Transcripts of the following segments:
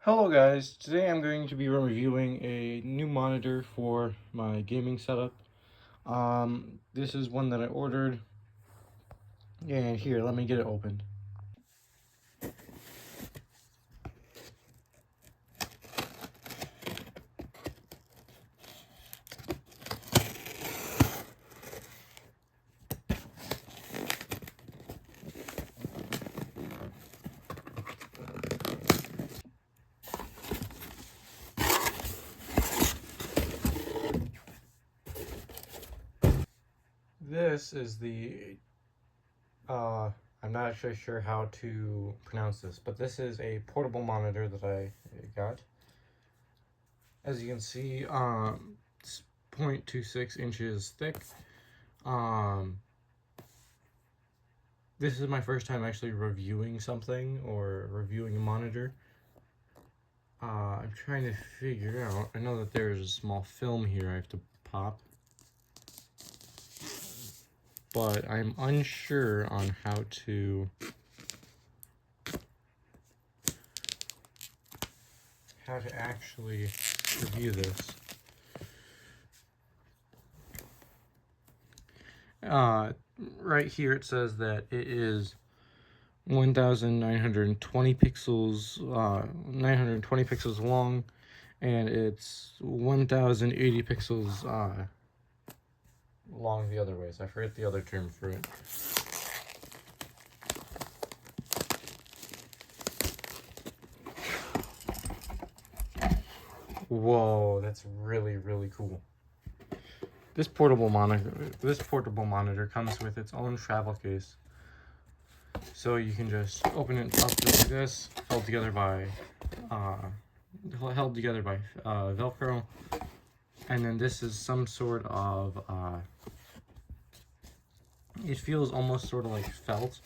Hello guys, today I'm going to be reviewing a new monitor for my gaming setup. This is one that I ordered, and here, let me get it opened. This is I'm not actually sure how to pronounce this, but this is a portable monitor that I got. As you can see, it's 0.26 inches thick. Um, this is my first time actually reviewing something or reviewing a monitor. I'm trying to figure out, I know that there's a small film here I have to pop, but I'm unsure on how to actually review this. Right here it says that it is 1920 pixels, 920 pixels long, and it's 1080 pixels long the other ways. I forget the other term for it. Whoa, that's really, really cool. This portable monitor comes with its own travel case. So you can just open it up just like this, held together by Velcro. And then this is some sort of it feels almost sort of like felt,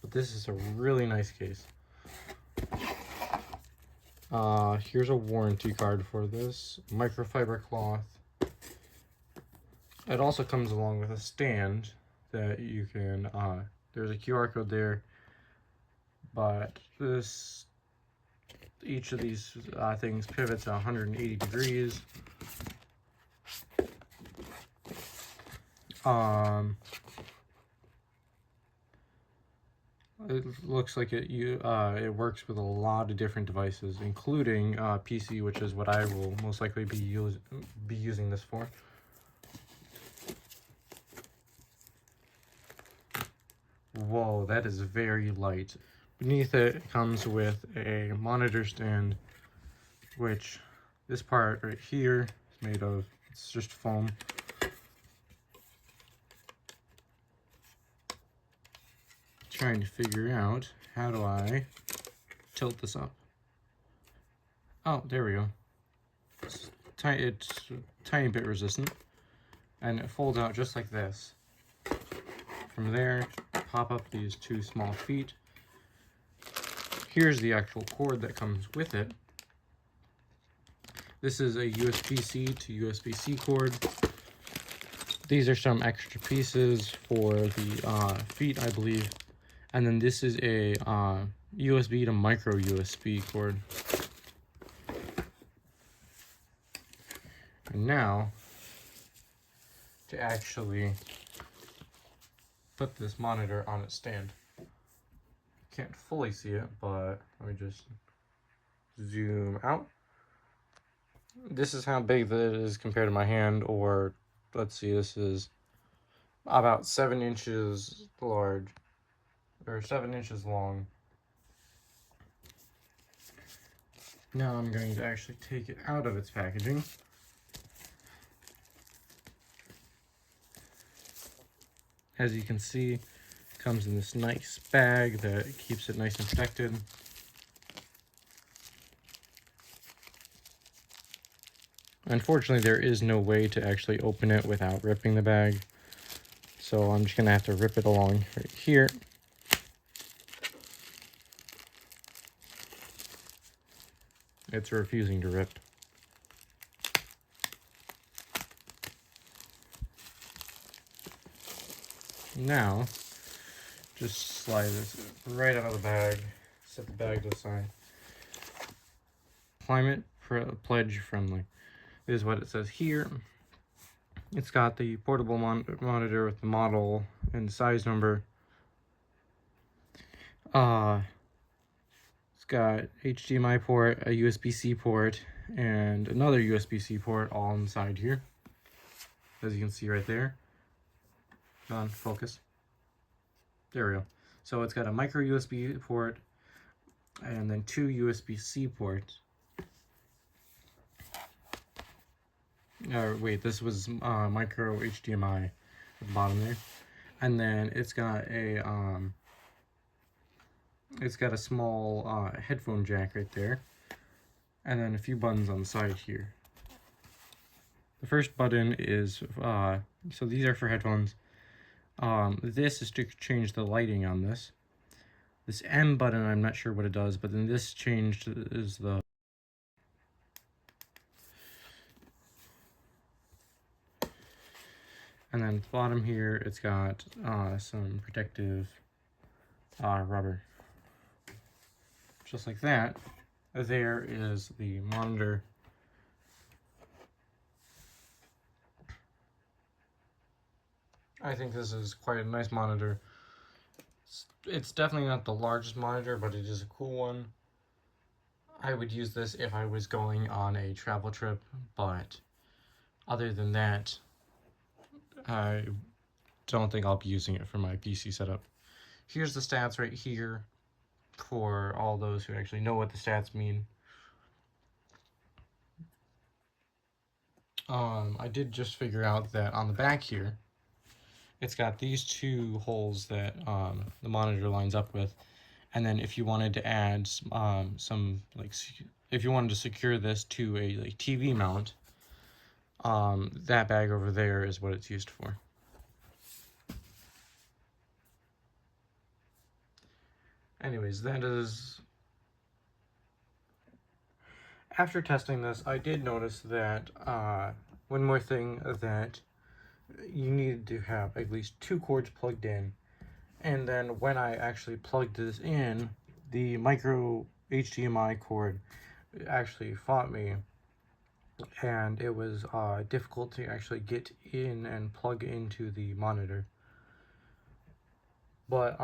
but this is a really nice case. Here's a warranty card for this, microfiber cloth. It also comes along with a stand that you can, there's a QR code there, but each of these things pivots 180 degrees. It looks like it works with a lot of different devices, including PC, which is what I will most likely be using this for. Whoa, that is very light. Beneath it comes with a monitor stand, which this part right here is made of, it's just foam. Trying to figure out, how do I tilt this up? Oh, there we go. It's a tiny bit resistant, and it folds out just like this. From there, pop up these two small feet. Here's the actual cord that comes with it. This is a USB-C to USB-C cord. These are some extra pieces for the feet, I believe. And then this is a USB to micro USB cord. And now, to actually put this monitor on its stand. Can't fully see it, but let me just zoom out. This is how big that is compared to my hand, or let's see, this is about 7 inches large, or 7 inches long. Now I'm going to actually take it out of its packaging. As you can see, it comes in this nice bag that keeps it nice and protected. Unfortunately, there is no way to actually open it without ripping the bag. So I'm just going to have to rip it along right here. It's refusing to rip. Now, just slide this right out of the bag, set the bag to the side. climate pledge friendly, is what it says here. It's got the portable monitor with the model and size number. It's got HDMI port, a USB-C port, and another USB-C port all inside here, as you can see right there. On focus. There we go. So it's got a micro USB port and then 2 USB-C ports. Wait, this was micro HDMI at the bottom there. And then it's got a small headphone jack right there, and then a few buttons on the side here. The first button is so these are for headphones. This is to change the lighting on this. This M button, I'm not sure what it does, but then this changed is the and then at the bottom here, it's got some protective rubber. Just like that. There is the monitor. I think this is quite a nice monitor. It's definitely not the largest monitor, but it is a cool one. I would use this if I was going on a travel trip, but other than that, I don't think I'll be using it for my PC setup. Here's the stats right here for all those who actually know what the stats mean. I did just figure out that on the back here, it's got these 2 holes that the monitor lines up with, and then if you wanted to add some if you wanted to secure this to a TV mount, that bag over there is what it's used for. Anyways, that is... After testing this, I did notice that one more thing, that you needed to have at least 2 cords plugged in, and then when I actually plugged this in, the micro HDMI cord actually fought me, and it was difficult to actually get in and plug into the monitor. But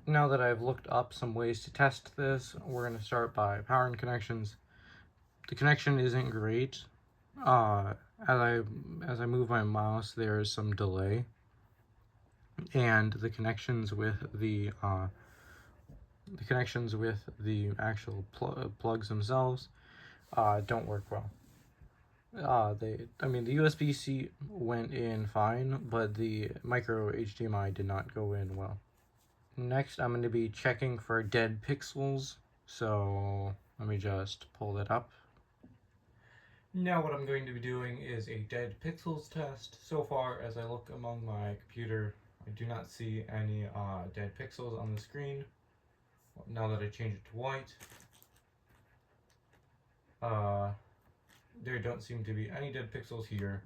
now that I've looked up some ways to test this, we're going to start by power and connections. The connection isn't great. As I move my mouse, there is some delay, and the connections with the actual plugs themselves don't work well. The USB-C went in fine, but the micro HDMI did not go in well. Next, I'm going to be checking for dead pixels, so let me just pull that up. Now what I'm going to be doing is a dead pixels test. So far, as I look among my computer, I do not see any dead pixels on the screen. Now that I change it to white, there don't seem to be any dead pixels here.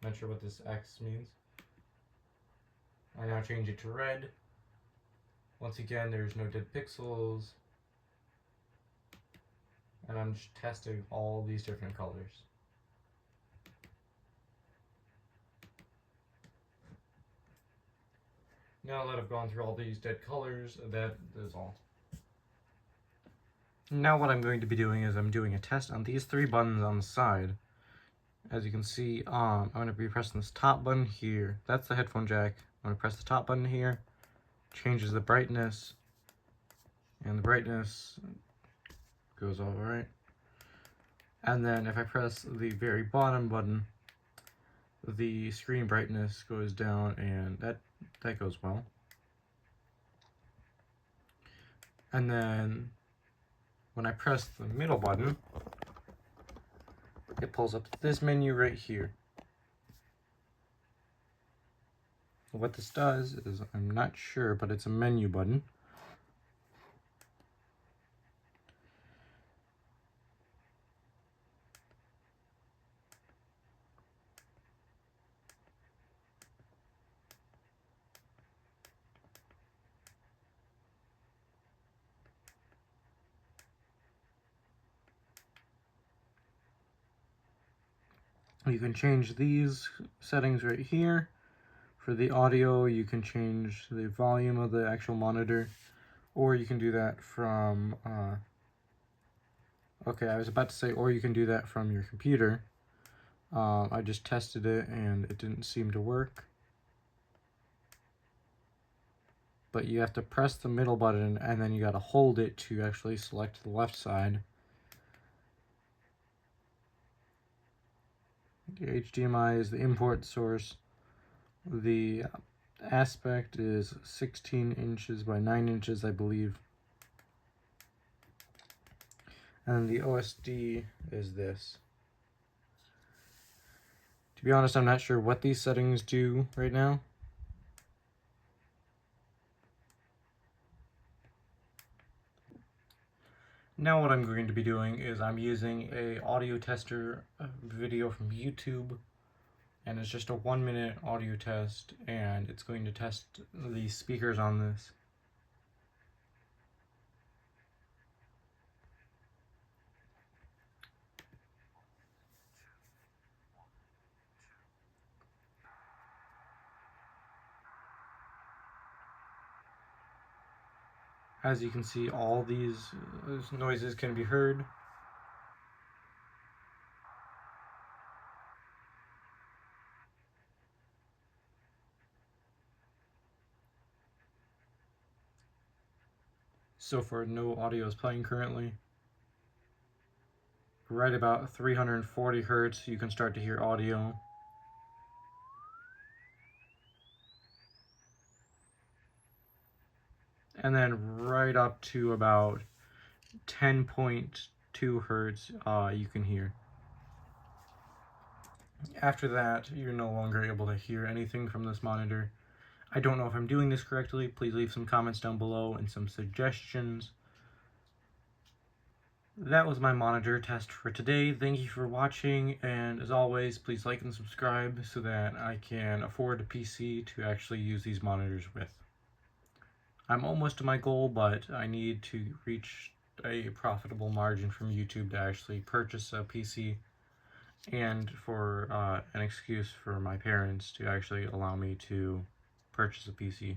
Not sure what this X means. I now change it to red. Once again, there's no dead pixels. And I'm just testing all these different colors. Now that I've gone through all these dead colors, that is all. Now what I'm going to be doing is I'm doing a test on these 3 buttons on the side. As you can see, I'm going to be pressing this top button here. That's the headphone jack. I'm going to press the top button here. Changes the brightness. And the brightness goes all right. And then if I press the very bottom button, the screen brightness goes down, and that goes well. And then when I press the middle button, it pulls up this menu right here. What this does is, I'm not sure, but it's a menu button. You can change these settings right here. For the audio, you can change the volume of the actual monitor, or you can do that from, okay, I was about to say, or you can do that from your computer. I just tested it and it didn't seem to work. But you have to press the middle button and then you gotta hold it to actually select the left side. The HDMI is the import source. The aspect is 16 inches by 9 inches, I believe. And the OSD is this. To be honest, I'm not sure what these settings do right now. Now what I'm going to be doing is I'm using a audio tester video from YouTube, and it's just a 1-minute audio test, and it's going to test the speakers on this. As you can see, all these noises can be heard. So far, no audio is playing currently. Right about 340 hertz, you can start to hear audio. And then right up to about 10.2 hertz, you can hear. After that, you're no longer able to hear anything from this monitor. I don't know if I'm doing this correctly. Please leave some comments down below and some suggestions. That was my monitor test for today. Thank you for watching, and as always, please like and subscribe so that I can afford a PC to actually use these monitors with. I'm almost to my goal, but I need to reach a profitable margin from YouTube to actually purchase a PC, and for an excuse for my parents to actually allow me to purchase a PC.